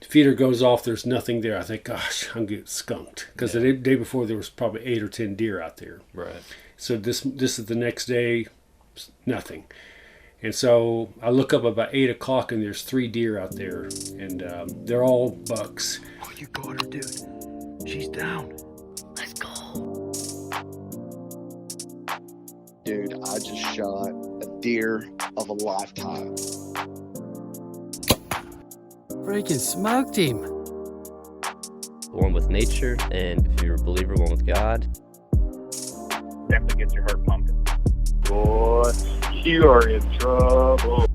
feeder goes off, there's nothing there. I think, gosh, I'm getting skunked. Because the day before, there was probably 8 or 10 deer out there. Right. So this is the next day, nothing. And so I look up about 8 o'clock, and there's 3 deer out there. And they're all bucks. Oh, you got her, dude. She's down. Let's go. Dude, I just shot a deer of a lifetime. Freaking smoked him. One with nature, and if you're a believer, one with God. Definitely gets your heart pumping. Boy, you are in trouble.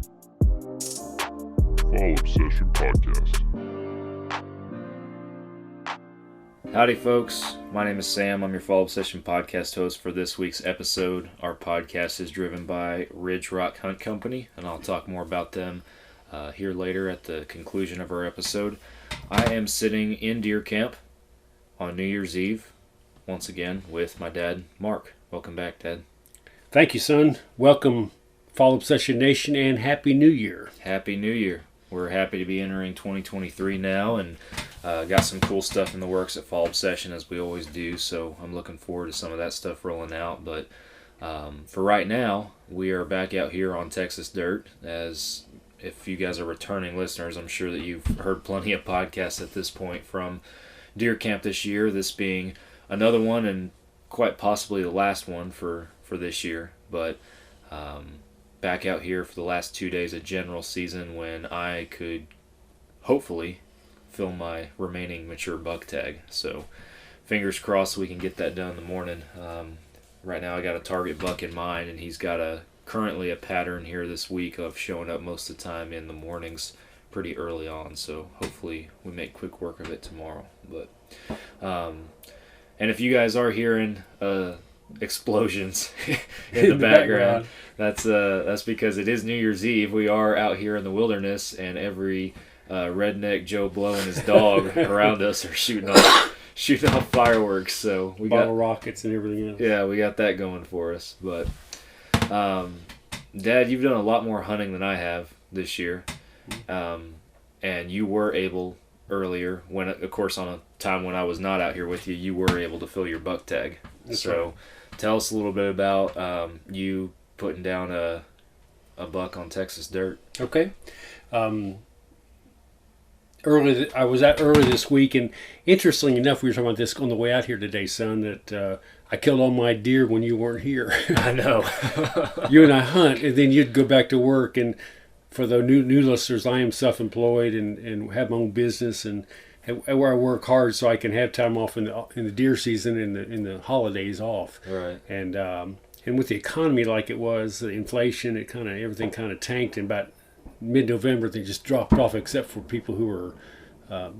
Fall Obsession Podcast. Howdy, folks. My name is Sam. I'm your Fall Obsession Podcast host for this week's episode. Our podcast is driven by Ridge Rock Hunt Company, and I'll talk more about them here later at the conclusion of our episode. I am sitting in deer camp on New Year's Eve, once again, with my dad, Mark. Welcome back, Dad. Thank you, son. Welcome, Fall Obsession Nation, and Happy New Year. Happy New Year. We're happy to be entering 2023 now, and got some cool stuff in the works at Fall Obsession, as we always do, so I'm looking forward to some of that stuff rolling out. But for right now, we are back out here on Texas dirt. As if you guys are returning listeners, I'm sure that you've heard plenty of podcasts at this point from deer camp this year, this being another one and quite possibly the last one for this year. But back out here for the last 2 days of general season when I could hopefully fill my remaining mature buck tag. So fingers crossed we can get that done in the morning. Right now I got a target buck in mind, and he's got currently a pattern here this week of showing up most of the time in the mornings pretty early on. So hopefully we make quick work of it tomorrow. But and if you guys are hearing explosions in the background, that's because it is New Year's Eve. We are out here in the wilderness, and every redneck Joe Blow and his dog around us are shooting off fireworks. So we Bottle rockets and everything else. Yeah, we got that going for us. But Dad, you've done a lot more hunting than I have this year, and you were able earlier, when of course on a time when I was not out here with you, you were able to fill your buck tag. That's so right. Tell us a little bit about you putting down a buck on Texas dirt. Okay. I was out early this week, and interestingly enough, we were talking about this on the way out here today, son, that I killed all my deer when you weren't here. I know. You and I hunt, and then you'd go back to work. And for the new listeners, I am self-employed and have my own business, and where I work hard so I can have time off in the deer season and in the holidays off. Right. And with the economy like it was, the inflation, everything kind of tanked, and about mid-November they just dropped off, except for people who were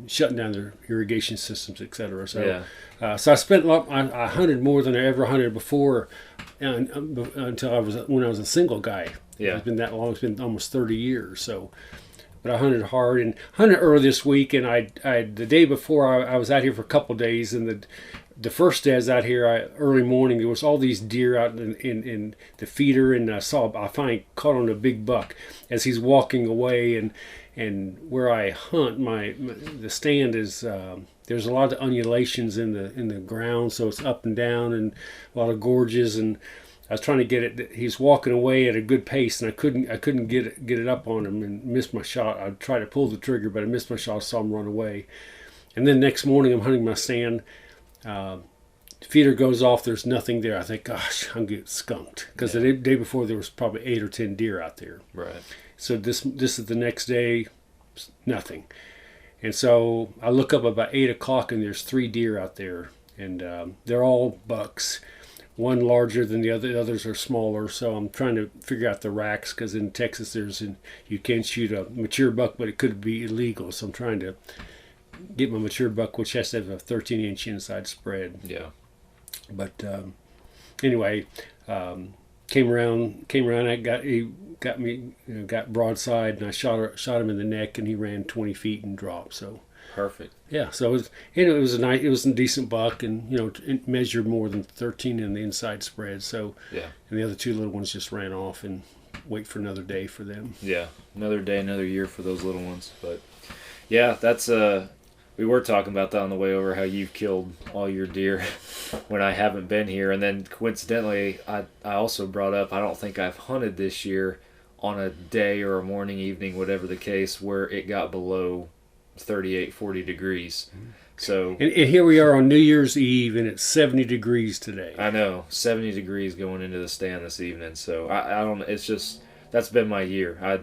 shutting down their irrigation systems, etc. So, so I spent I hunted more than I ever hunted before, until when I was a single guy. Yeah. It's been that long. It's been almost 30 years. So, but I hunted hard and hunted early this week. And I the day before I was out here for a couple of days, and the first day I was out here, early morning, there was all these deer out in the feeder, and I finally caught on a big buck as he's walking away, and where I hunt, the stand is there's a lot of undulations in the ground, so it's up and down and a lot of gorges, and I was trying to get it. He's walking away at a good pace, and I couldn't get it up on him, and missed my shot. I tried to pull the trigger, but I missed my shot. I saw him run away, and then next morning I'm hunting my stand. Feeder goes off, there's nothing there. I think, gosh, I'm getting skunked, because the day before there was probably 8 or 10 deer out there. Right. So this is the next day, nothing. And so I look up about 8 o'clock, and there's 3 deer out there, and they're all bucks. One larger than the other, the others are smaller. So I'm trying to figure out the racks, because in Texas you can't shoot a mature buck, but it could be illegal. So I'm trying to get my mature buck, which has to have a 13-inch inside spread. Yeah. But anyway, came around. He got broadside, and I shot him in the neck, and he ran 20 feet and dropped. So perfect. Yeah. So it was a decent buck, and it measured more than 13 in the inside spread. So yeah. And the other 2 little ones just ran off, and wait for another day for them. Yeah. Another day, another year for those little ones, but. Yeah, that's we were talking about that on the way over, how you've killed all your deer when I haven't been here. And then coincidentally, I also brought up, I don't think I've hunted this year on a day or a morning, evening, whatever the case, where it got below 38, 40 degrees. So And here we are on New Year's Eve, and it's 70 degrees today. I know, 70 degrees going into the stand this evening. So I don't, it's just, that's been my year.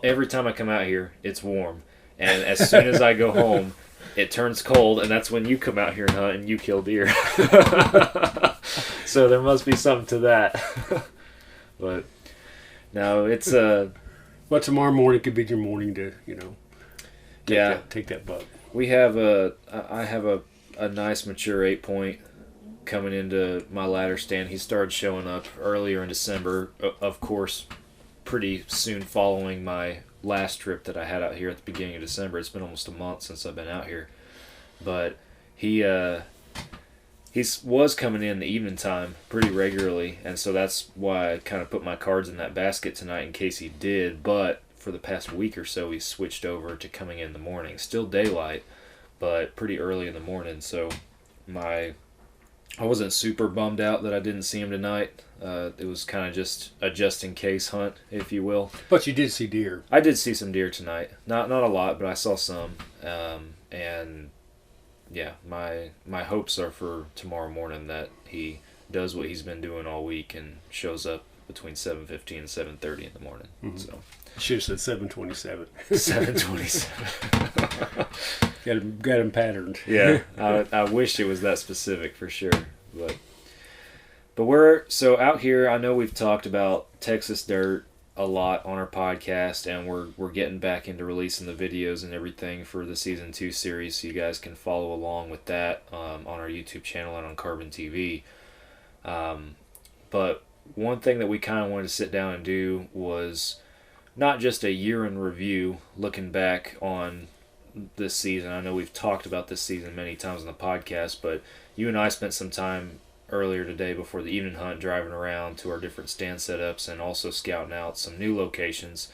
Every time I come out here, it's warm. And as soon as I go home, it turns cold, and that's when you come out here and hunt and you kill deer. So there must be something to that. But no, it's But tomorrow morning could be your morning to, take that buck. I have a nice mature 8-point coming into my ladder stand. He started showing up earlier in December, of course, pretty soon following my last trip that I had out here at the beginning of December. It's been almost a month since I've been out here. But he was coming in the evening time pretty regularly, and so that's why I kind of put my cards in that basket tonight in case he did. But for the past week or so, he switched over to coming in the morning. Still daylight, but pretty early in the morning. So I wasn't super bummed out that I didn't see him tonight. It was kind of just a just-in-case hunt, if you will. But you did see deer. I did see some deer tonight. Not a lot, but I saw some. And yeah, my hopes are for tomorrow morning that he does what he's been doing all week and shows up between 7:15 and 7:30 in the morning. Mm-hmm. So Should have said 7:27. 7:27. Got him patterned. Yeah, I wish it was that specific for sure, but we're so out here. I know we've talked about Texas dirt a lot on our podcast, and we're getting back into releasing the videos and everything for the season 2 series, so you guys can follow along with that on our YouTube channel and on Carbon TV. But one thing that we kind of wanted to sit down and do was not just a year in review, looking back on this season. I know we've talked about this season many times on the podcast, but you and I spent some time earlier today before the evening hunt driving around to our different stand setups and also scouting out some new locations.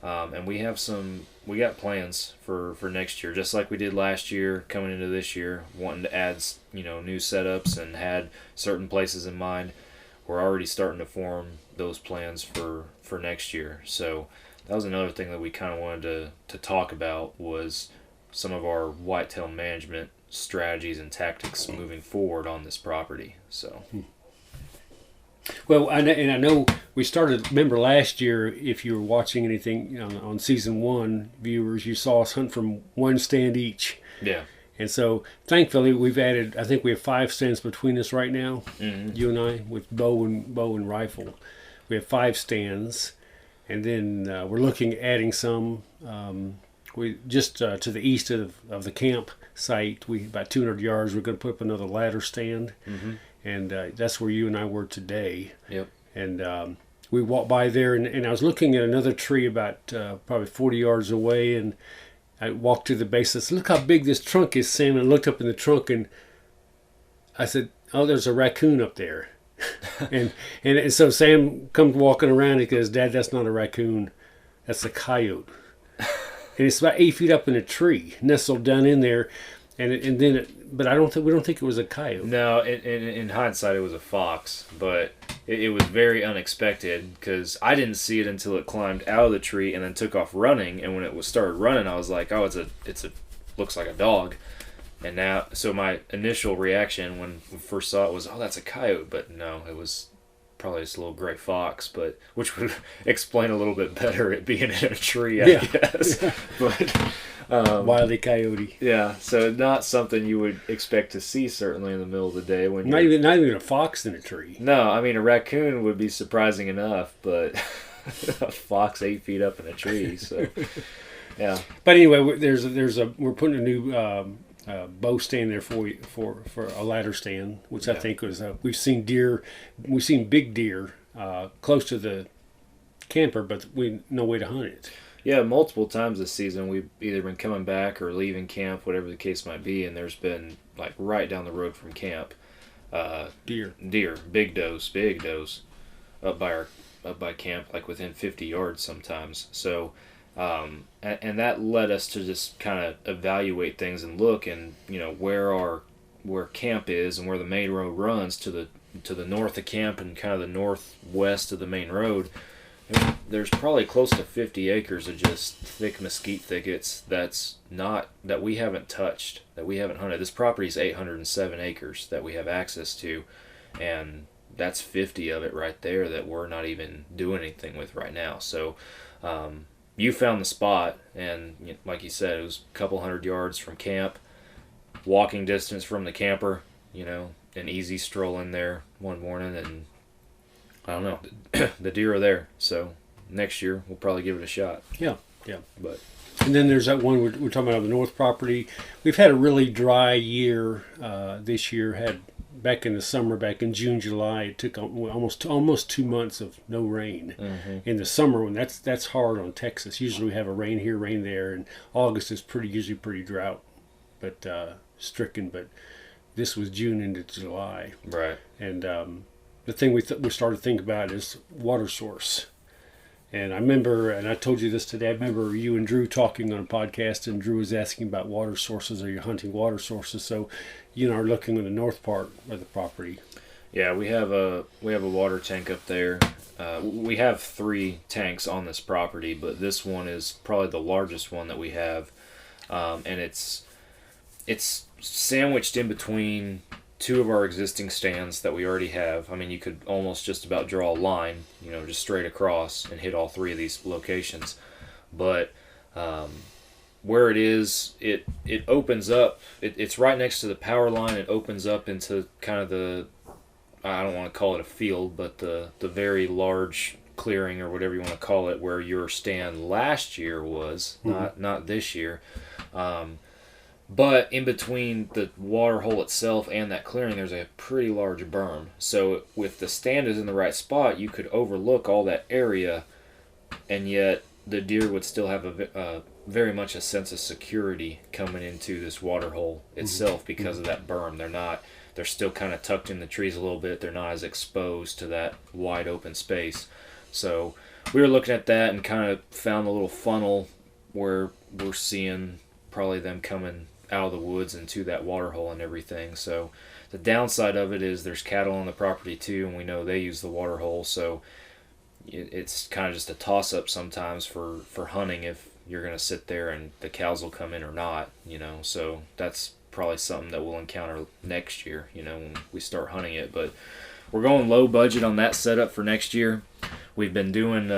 And we got plans for next year, just like we did last year coming into this year, wanting to add, new setups and had certain places in mind. We're already starting to form those plans for next year. So that was another thing that we kind of wanted to talk about, was some of our whitetail management strategies and tactics moving forward on this property. So, well, I know we started. Remember last year, if you were watching anything on season 1, viewers, you saw us hunt from one stand each. yeah. And so, thankfully, we've added. I think we have 5 stands between us right now. Mm-hmm. You and I, with bow and rifle, we have 5 stands, and then we're looking at adding some. We just to the east of the camp site. We about 200 yards. We're going to put up another ladder stand, Mm-hmm. and that's where you and I were today. Yep. And we walked by there, and I was looking at another tree about probably 40 yards away, and I walked to the base. I said, "Look how big this trunk is, Sam." And I looked up in the trunk, and I said, "Oh, there's a raccoon up there." and so Sam comes walking around. He goes, "Dad, that's not a raccoon. That's a coyote." And it's about 8 feet up in a tree, nestled down in there. But we don't think it was a coyote. No, in hindsight, it was a fox, but it was very unexpected because I didn't see it until it climbed out of the tree and then took off running. And when it started running, I was like, "Oh, looks like a dog." And now, so my initial reaction when we first saw it was, "Oh, that's a coyote," but no, it was probably just a little gray fox, but which would explain a little bit better it being in a tree, I guess. But Wile E. Coyote. yeah, so not something you would expect to see certainly in the middle of the day when Not even a fox in a tree. No, I mean a raccoon would be surprising enough, but a fox 8 feet up in a tree. So yeah. But anyway, we're putting a new bow stand there for a ladder stand, which I think was we've seen big deer close to the camper, but no way to hunt it. Yeah, multiple times this season we've either been coming back or leaving camp, whatever the case might be, and there's been like right down the road from camp, Deer, big does, up by camp, like within 50 yards sometimes. So And that led us to just kind of evaluate things and look and where camp is and where the main road runs to the north of camp and kind of the northwest of the main road. There's probably close to 50 acres of just thick mesquite thickets that we haven't touched, that we haven't hunted. This property is 807 acres that we have access to, and that's 50 of it right there that we're not even doing anything with right now. So you found the spot, and like you said, it was a couple hundred yards from camp, walking distance from the camper, an easy stroll in there one morning, and I don't know, the deer are there. So next year we'll probably give it a shot. Yeah. But And then there's that one we're talking about on the north property. We've had a really dry year this year. Back in the summer, back in June, July, it took almost 2 months of no rain. Mm-hmm. In the summer, when that's hard on Texas. Usually we have a rain here, rain there, and August is usually pretty drought, but stricken. But this was June into July, right. and the thing we started to think about is water source. And I remember, and I told you this today, I remember you and Drew talking on a podcast, and Drew was asking about water sources. Are you hunting water sources? So you and I are looking in the north part of the property. Yeah, we have a water tank up there. We have 3 tanks on this property, but this one is probably the largest one that we have, and it's sandwiched in between 2 of our existing stands that we already have. I mean, you could almost just about draw a line, just straight across and hit all 3 of these locations. But where it is, it opens up. It's right next to the power line. It opens up into kind of I don't want to call it a field, but the very large clearing or whatever you want to call it, where your stand last year was, not this year. But in between the water hole itself and that clearing, there's a pretty large berm. So if the stand is in the right spot, you could overlook all that area, and yet the deer would still have very much a sense of security coming into this water hole itself because of that berm. They're still kind of tucked in the trees a little bit. They're not as exposed to that wide open space. So we were looking at that and kind of found a little funnel where we're seeing probably them coming out of the woods into that water hole and everything. So the downside of it is there's cattle on the property too, and we know they use the water hole. So it's kind of just a toss-up sometimes for hunting if you're going to sit there and the cows will come in or not, So that's probably something that we'll encounter next year, when we start hunting it. But we're going low budget on that setup for next year. We've been doing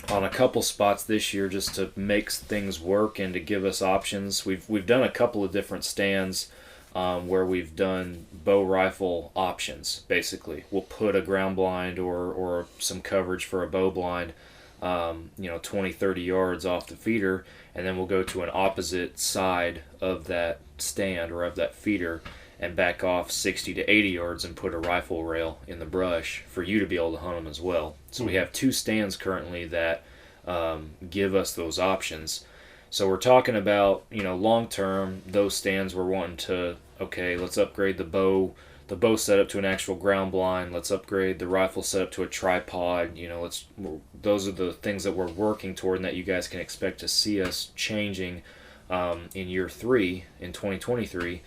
on a couple spots this year just to make things work and to give us options. We've done a couple of different stands where we've done bow rifle options. Basically, we'll put a ground blind or some coverage for a bow blind 20-30 yards off the feeder, and then we'll go to an opposite side of that stand or of that feeder and back off 60 to 80 yards and put a rifle rail in the brush for you to be able to hunt them as well. So we have 2 stands currently that give us those options. So we're talking about, long term, those stands we're wanting to, let's upgrade the bow setup to an actual ground blind. Let's upgrade the rifle setup to a tripod. Those are the things that we're working toward and that you guys can expect to see us changing in year 3 in 2023.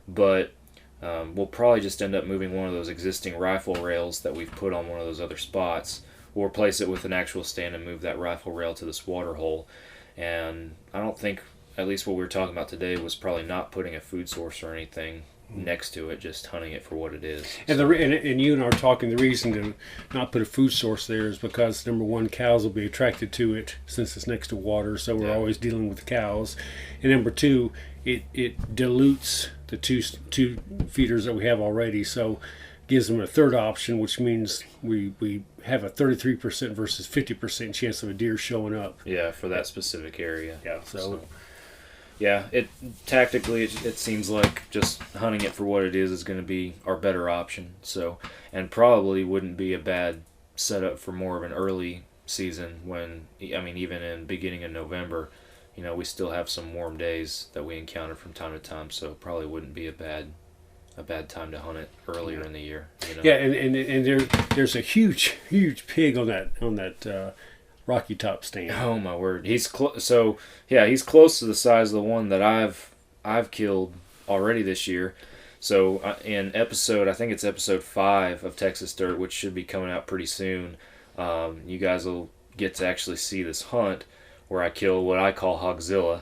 But we'll probably just end up moving one of those existing rifle rails that we've put on one of those other spots. We'll replace it with an actual stand and move that rifle rail to this water hole. And I don't think, at least what we were talking about today, was probably not putting a food source or anything next to it, just hunting it for what it is. And and you and I are talking, the reason to not put a food source there is because, number one, cows will be attracted to it since it's next to water, so we're always dealing with the cows. And number two, it dilutes the two feeders that we have already, so gives them a third option, which means we have a 33% versus 50% chance of a deer showing up. Yeah, for that specific area. Yeah, so yeah, tactically it seems like just hunting it for what it is going to be our better option. So, and probably wouldn't be a bad setup for more of an early season when, even in beginning of November, we still have some warm days that we encounter from time to time, so probably wouldn't be a bad time to hunt it earlier in the year. Yeah, and there's a huge pig on that Rocky Top stand. Oh my word, he's so yeah, he's close to the size of the one that I've killed already this year. So in I think it's episode 5 of Texas Dirt, which should be coming out pretty soon. You guys will get to actually see this hunt where I killed what I call Hogzilla,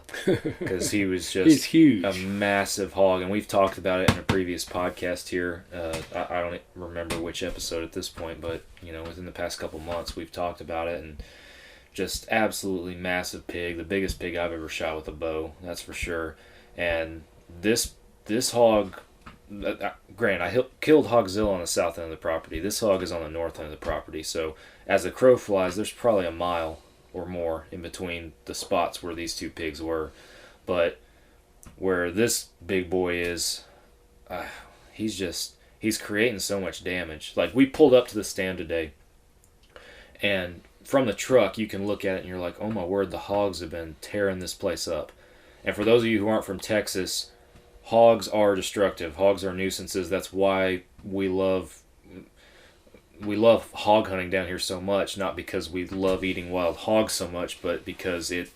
because he was just He's huge. a massive hog, and we've talked about it in a previous podcast here. I don't remember which episode at this point, but within the past couple months we've talked about it, and just absolutely massive pig, the biggest pig I've ever shot with a bow, that's for sure. And this hog, granted, I killed Hogzilla on the south end of the property. This hog is on the north end of the property, so as the crow flies, there's probably a mile or more in between the spots where these two pigs were. But where this big boy is, he's creating so much damage. Like, we pulled up to the stand today, and from the truck you can look at it and you're like, oh my word, the hogs have been tearing this place up. And for those of you who aren't from Texas, hogs are destructive. Hogs are nuisances. That's why we love hog hunting down here so much, not because we love eating wild hogs so much, but because it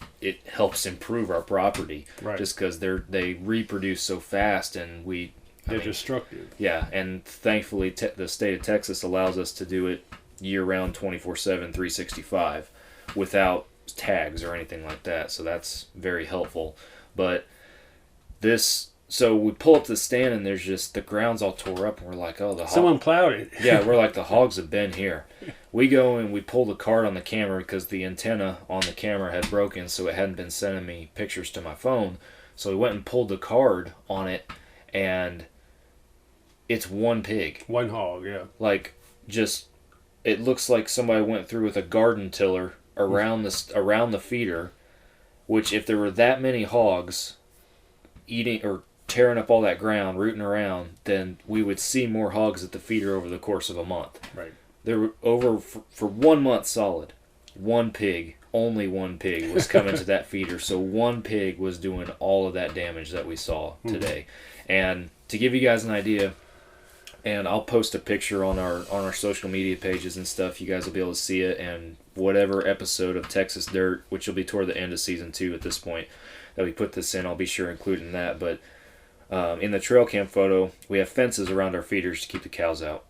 helps improve our property. Right. Just because they reproduce so fast, and they're destructive. Yeah, and thankfully the state of Texas allows us to do it year-round, 24/7, 365, without tags or anything like that. So that's very helpful. But so we pull up to the stand, and there's just, the ground's all tore up, and we're like, oh, someone plowed it. Yeah, we're like, the hogs have been here. We go and we pull the card on the camera because the antenna on the camera had broken, so it hadn't been sending me pictures to my phone. So we went and pulled the card on it, and it's one pig. One hog, yeah. Like, just, it looks like somebody went through with a garden tiller around the feeder, which, if there were that many hogs eating or tearing up all that ground, rooting around, then we would see more hogs at the feeder over the course of a month. Right. There were for 1 month solid, only one pig was coming to that feeder. So one pig was doing all of that damage that we saw today. And to give you guys an idea, and I'll post a picture on our social media pages and stuff, you guys will be able to see it, and whatever episode of Texas Dirt, which will be toward the end of season 2 at this point, that we put this in, I'll be sure to include in that. But in the trail cam photo, we have fences around our feeders to keep the cows out.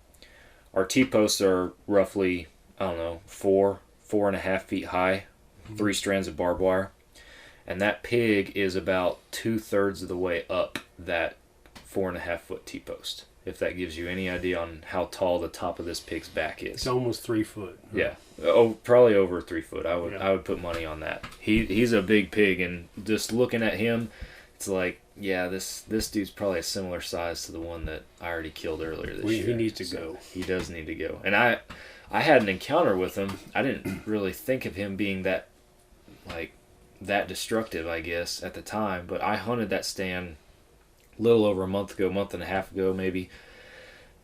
Our T-posts are roughly, 4.5 feet high, 3 strands of barbed wire. And that pig is about 2/3 of the way up that 4.5 foot T-post, if that gives you any idea on how tall the top of this pig's back is. It's almost 3 foot. Yeah. Oh, probably over 3 foot. I would put money on that. He's a big pig, and just looking at him, it's like, yeah, this dude's probably a similar size to the one that I already killed earlier this year. He needs to go. He does need to go. And I had an encounter with him. I didn't really think of him being that destructive, I guess, at the time, but I hunted that stand a little over a month and a half ago maybe,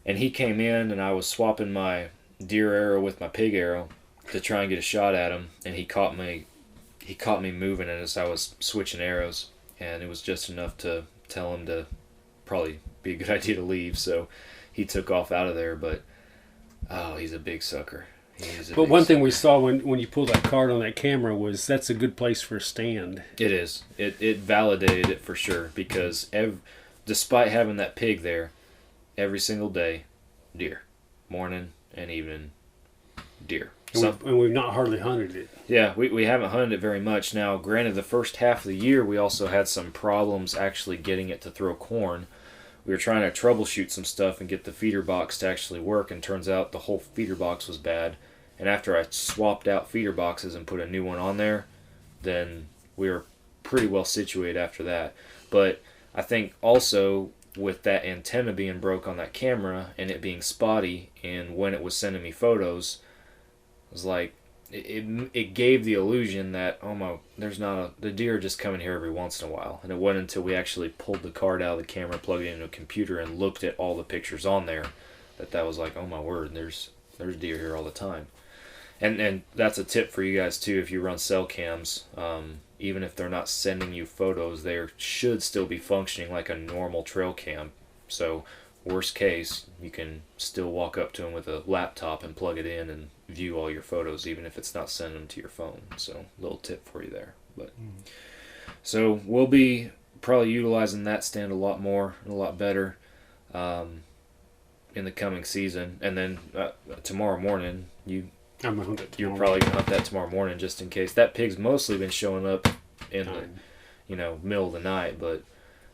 and he came in, and I was swapping my deer arrow with my pig arrow to try and get a shot at him, and he caught me moving as I was switching arrows, and it was just enough to tell him to probably be a good idea to leave, so he took off out of there. But he's a big sucker. But one thing we saw when you pulled that card on that camera was that's a good place for a stand. It is. It validated it for sure, because despite having that pig there, every single day, deer. Morning and evening, deer. And we've not hardly hunted it. Yeah, we haven't hunted it very much. Now, granted, the first half of the year, we also had some problems actually getting it to throw corn. We were trying to troubleshoot some stuff and get the feeder box to actually work, and turns out the whole feeder box was bad. And after I swapped out feeder boxes and put a new one on there, then we were pretty well situated after that. But I think also with that antenna being broke on that camera and it being spotty, and when it was sending me photos, it was like it gave the illusion that, the deer are just coming here every once in a while. And it wasn't until we actually pulled the card out of the camera, plugged it into a computer, and looked at all the pictures on there that was like, oh my word, there's deer here all the time. And that's a tip for you guys too. If you run cell cams, even if they're not sending you photos, they should still be functioning like a normal trail cam. So worst case, you can still walk up to them with a laptop and plug it in and view all your photos, even if it's not sending them to your phone. So, little tip for you there. But so we'll be probably utilizing that stand a lot more and a lot better in the coming season. And then tomorrow morning, I'm gonna hunt it you're tomorrow. probably gonna hunt that tomorrow morning just in case. That pig's mostly been showing up in the middle of the night, but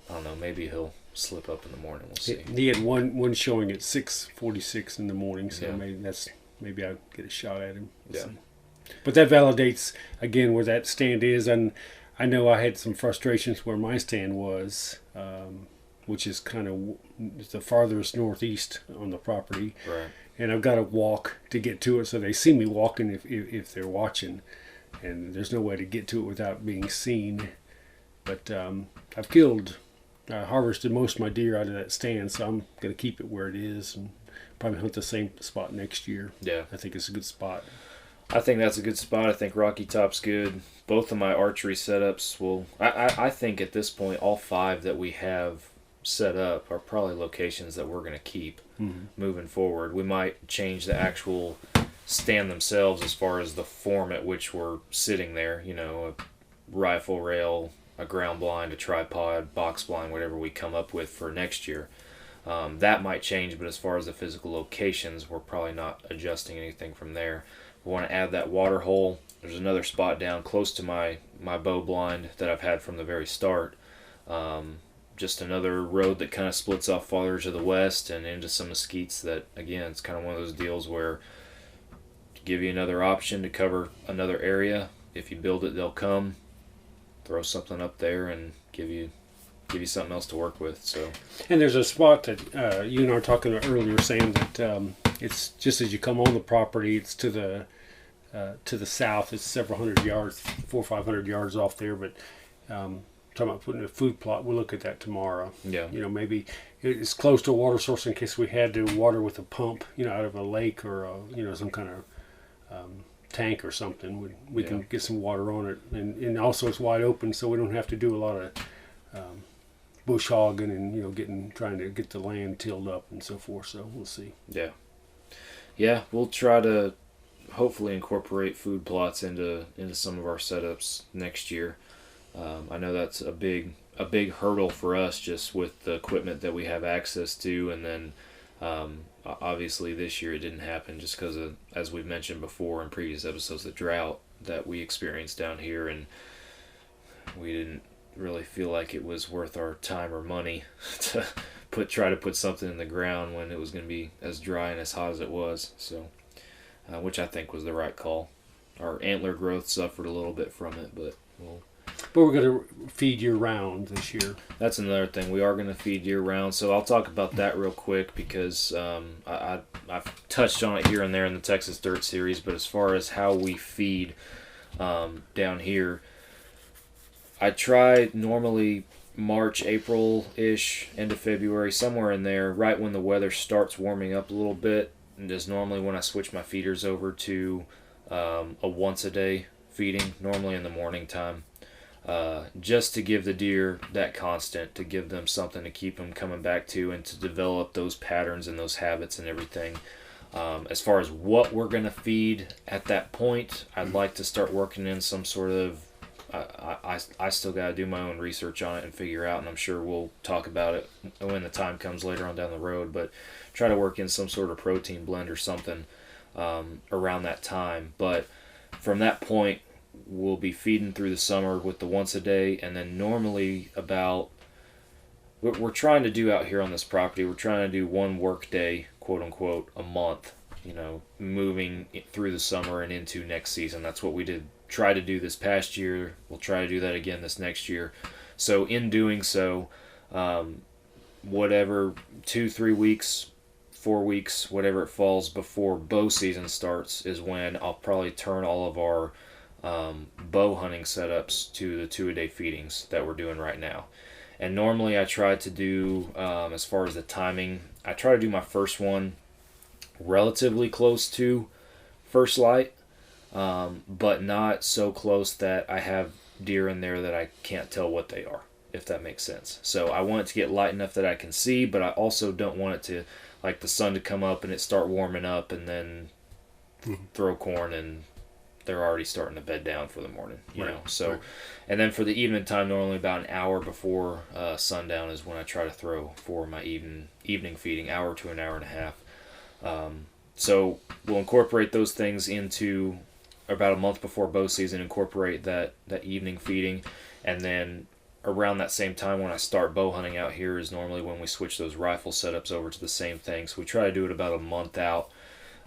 I don't know, maybe he'll slip up in the morning. We'll see. He had one showing at 6:46 in the morning, so Yeah. maybe I'll get a shot at him. We'll Yeah. see. But that validates again where that stand is, and I know I had some frustrations where my stand was, which is kind of the farthest northeast on the property, Right. and I've got to walk to get to it, so they see me walking if they're watching, and there's no way to get to it without being seen. But I've harvested most of my deer out of that stand, so I'm going to keep it where it is and probably hunt the same spot next year. Yeah. I think it's a good spot. I think that's a good spot. I think Rocky Top's good. Both of my archery setups will... I think at this point, all 5 that we have set up are probably locations that we're going to keep moving forward. We might change the actual stand themselves as far as the form at which we're sitting there. You know, a rifle rail, a ground blind, a tripod, box blind, whatever we come up with for next year. That might change, but as far as the physical locations, we're probably not adjusting anything from there. We want to add that water hole. There's another spot down close to my bow blind that I've had from the very start. Just another road that kind of splits off farther to the west and into some mesquites that, again, it's kind of one of those deals where give you another option to cover another area. If you build it, they'll come. Throw something up there and give you something else to work with. So, And there's a spot that you and I were talking about earlier, saying that it's just as you come on the property, it's to the south. It's several hundred yards, 400 or 500 yards off there. But talking about putting a food plot, we'll look at that tomorrow. yeah. You know, maybe it's close to a water source in case we had to water with a pump, out of a lake or some kind of tank or something. We can get some water on it, and also it's wide open, so we don't have to do a lot of bush hogging and trying to get the land tilled up and so forth. So we'll see. Yeah, we'll try to hopefully incorporate food plots into some of our setups next year. I know that's a big hurdle for us just with the equipment that we have access to, and then obviously this year it didn't happen just because of, as we've mentioned before in previous episodes, the drought that we experienced down here, and we didn't really feel like it was worth our time or money to try to put something in the ground when it was going to be as dry and as hot as it was. So, which I think was the right call. Our antler growth suffered a little bit from it, but we're going to feed year round this year. That's another thing. We are going to feed year round, so I'll talk about that real quick because I've touched on it here and there in the Texas Dirt Series, but as far as how we feed down here, I try normally March, April-ish, end of February, somewhere in there, right when the weather starts warming up a little bit, and is normally when I switch my feeders over to a once-a-day feeding, normally in the morning time, just to give the deer that constant, to give them something to keep them coming back to and to develop those patterns and those habits and everything. As far as what we're going to feed at that point, I'd like to start working in some sort of I still got to do my own research on it and figure out, and I'm sure we'll talk about it when the time comes later on down the road, but try to work in some sort of protein blend or something around that time. But from that point, we'll be feeding through the summer with the once a day, and then normally we're trying to do out here on this property, we're trying to do one work day, quote unquote, a month, moving through the summer and into next season. That's what we did. Try to do this past year. We'll try to do that again this next year. So in doing so, whatever 2-3 weeks, 4 weeks, whatever it falls before bow season starts is when I'll probably turn all of our bow hunting setups to the 2-a-day feedings that we're doing right now. And normally I try to do, as far as the timing, I try to do my first one relatively close to first light, but not so close that I have deer in there that I can't tell what they are. if that makes sense. So I want it to get light enough that I can see, but I also don't want it to, like the sun to come up and it start warming up and then throw corn and they're already starting to bed down for the morning, you know. So, and then for the evening time, normally about an hour before sundown is when I try to throw for my evening feeding, hour to an hour and a half. So we'll incorporate those things into about a month before bow season, incorporate that evening feeding, and then around that same time when I start bow hunting out here is normally when we switch those rifle setups over to the same thing. So we try to do it about a month out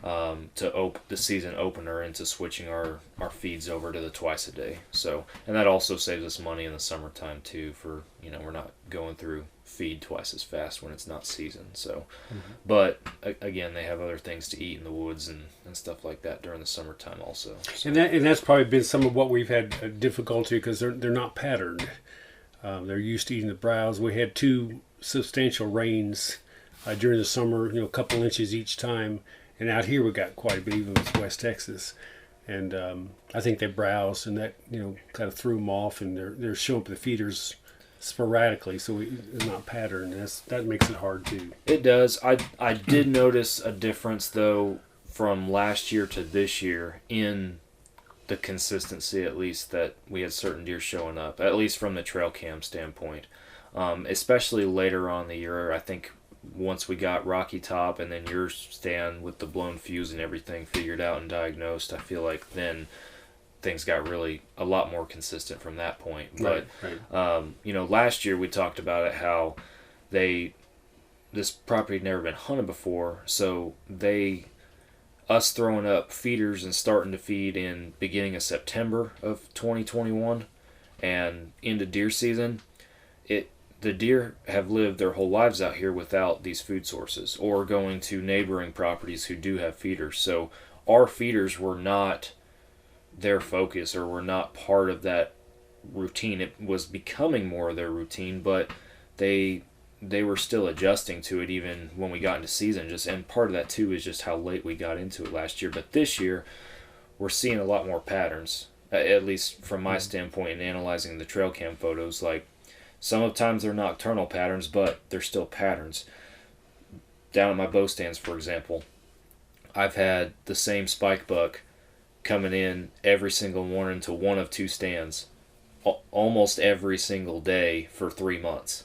to the season opener into switching our feeds over to the twice a day. So, and that also saves us money in the summertime too, for, you know, we're not going through feed twice as fast when it's not season. So, but again, they have other things to eat in the woods and stuff like that during the summertime also. So. And that's probably been some of what we've had difficulty because they're not patterned. They're used to eating the browse. We had 2 substantial rains during the summer, you know, a couple inches each time. And out here we got quite a bit, even with West Texas. And I think they browsed, and that, you know, kind of threw them off, and they're showing up the feeders sporadically, so it's not patterned. That makes it hard too. It does. I did notice a difference though from last year to this year in the consistency, at least, that we had certain deer showing up, at least from the trail cam standpoint. Especially later on in the year, I think once we got Rocky Top and then your stand with the blown fuse and everything figured out and diagnosed, I feel like then things got really a lot more consistent from that point. But you know, last year we talked about it, how this property had never been hunted before, so us throwing up feeders and starting to feed in beginning of September of 2021 and into deer season, the deer have lived their whole lives out here without these food sources or going to neighboring properties who do have feeders. So our feeders were not their focus or were not part of that routine. It was becoming more of their routine, but they were still adjusting to it even when we got into season. And part of that too is just how late we got into it last year. But this year we're seeing a lot more patterns, at least from my standpoint in analyzing the trail cam photos. Like, sometimes they're nocturnal patterns, but they're still patterns. Down at my bow stands, for example, I've had the same spike buck coming in every single morning to one of 2 stands almost every single day for 3 months.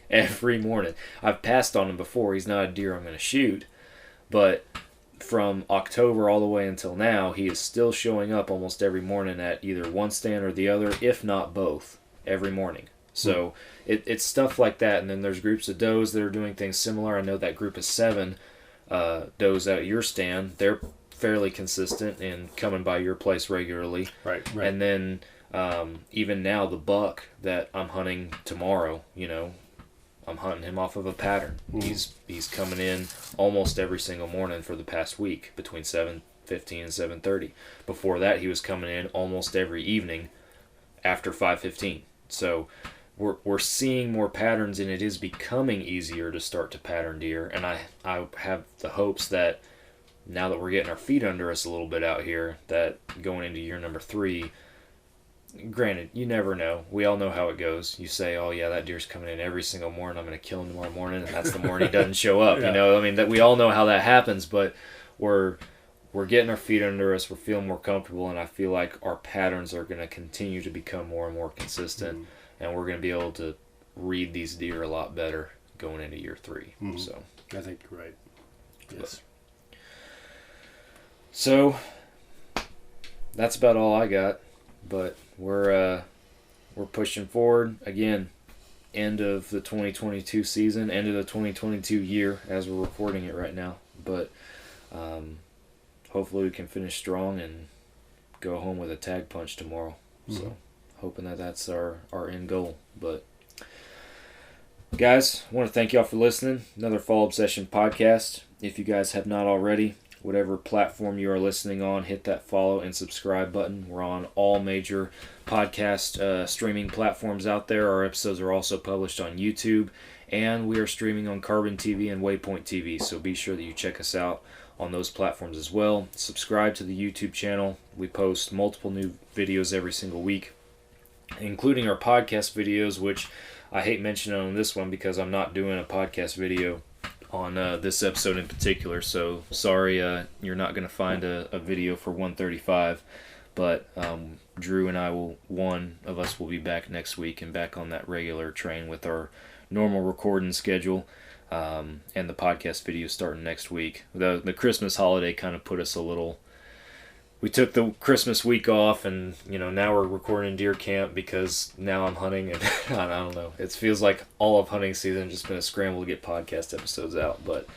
Every morning. I've passed on him before. He's not a deer I'm going to shoot, but from October all the way until now, he is still showing up almost every morning at either one stand or the other, if not both, every morning. So it's stuff like that. And then there's groups of does that are doing things similar. I know that group of 7 does out at your stand. They're fairly consistent and coming by your place regularly. Right. And then even now, the buck that I'm hunting tomorrow, you know, I'm hunting him off of a pattern. He's coming in almost every single morning for the past week between 7:15 and 7:30. Before that, he was coming in almost every evening after 5:15. So we're seeing more patterns, and it is becoming easier to start to pattern deer. And I have the hopes that now that we're getting our feet under us a little bit out here, that going into year number 3, granted, you never know. We all know how it goes. You say, oh yeah, that deer's coming in every single morning, I'm going to kill him tomorrow morning, and that's the morning he doesn't show up. You know, I mean, that we all know how that happens, but we're getting our feet under us, we're feeling more comfortable, and I feel like our patterns are going to continue to become more and more consistent, and we're going to be able to read these deer a lot better going into year 3. So I think you're right. Yes. So that's about all I got, but we're pushing forward again. End of the 2022 season, end of the 2022 year as we're recording it right now. But hopefully we can finish strong and go home with a tag punch tomorrow. So hoping that's our end goal. But guys, I want to thank y'all for listening. Another Fall Obsession podcast. If you guys have not already, whatever platform you are listening on, hit that follow and subscribe button. We're on all major podcast streaming platforms out there. Our episodes are also published on YouTube, and we are streaming on Carbon TV and Waypoint TV, so be sure that you check us out on those platforms as well. Subscribe to the YouTube channel. We post multiple new videos every single week. including our podcast videos, which I hate mentioning on this one because I'm not doing a podcast video on this episode in particular. So sorry, you're not going to find a video for 135. But Drew and I one of us will be back next week and back on that regular train with our normal recording schedule, and the podcast video starting next week. The Christmas holiday kind of put us a little. We took the Christmas week off, and now we're recording deer camp because now I'm hunting, and I don't know. It feels like all of hunting season has just been a scramble to get podcast episodes out, but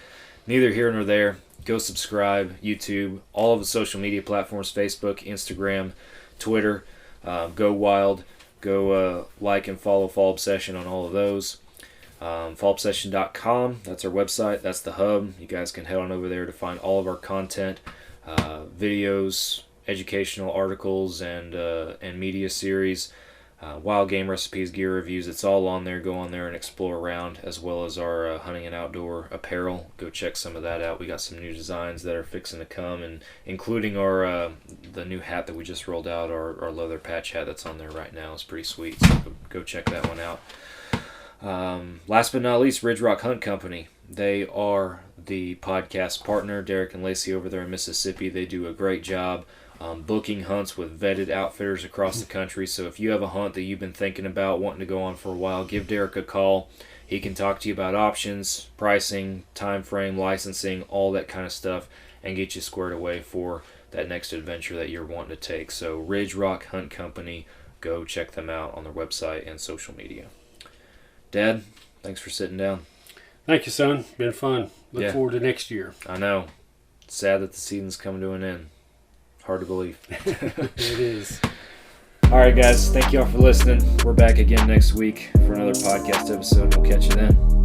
neither here nor there. Go subscribe, YouTube, all of the social media platforms, Facebook, Instagram, Twitter. Go wild. Go like and follow Fall Obsession on all of those. FallObsession.com, that's our website. That's the hub. You guys can head on over there to find all of our content, videos, educational articles, and media series. Wild game recipes, gear reviews, it's all on there. Go on there and explore around, as well as our hunting and outdoor apparel. Go check some of that out. We got some new designs that are fixing to come, and including our the new hat that we just rolled out, our leather patch hat that's on there right now. It's pretty sweet, so go check that one out. Last but not least, Ridge Rock Hunt Company. They are the podcast partner. Derek and Lacey over there in Mississippi, they do a great job booking hunts with vetted outfitters across the country. So if you have a hunt that you've been thinking about wanting to go on for a while, give Derek a call. He can talk to you about options, pricing, time frame, licensing, all that kind of stuff, and get you squared away for that next adventure that you're wanting to take. So Ridge Rock Hunt Company, go check them out on their website and social media. Dad, thanks for sitting down. Thank you, son. Been fun. Look Yeah. forward to next year. I know. It's sad that the season's coming to an end. Hard to believe. It is. All right, guys. Thank you all for listening. We're back again next week for another podcast episode. We'll catch you then.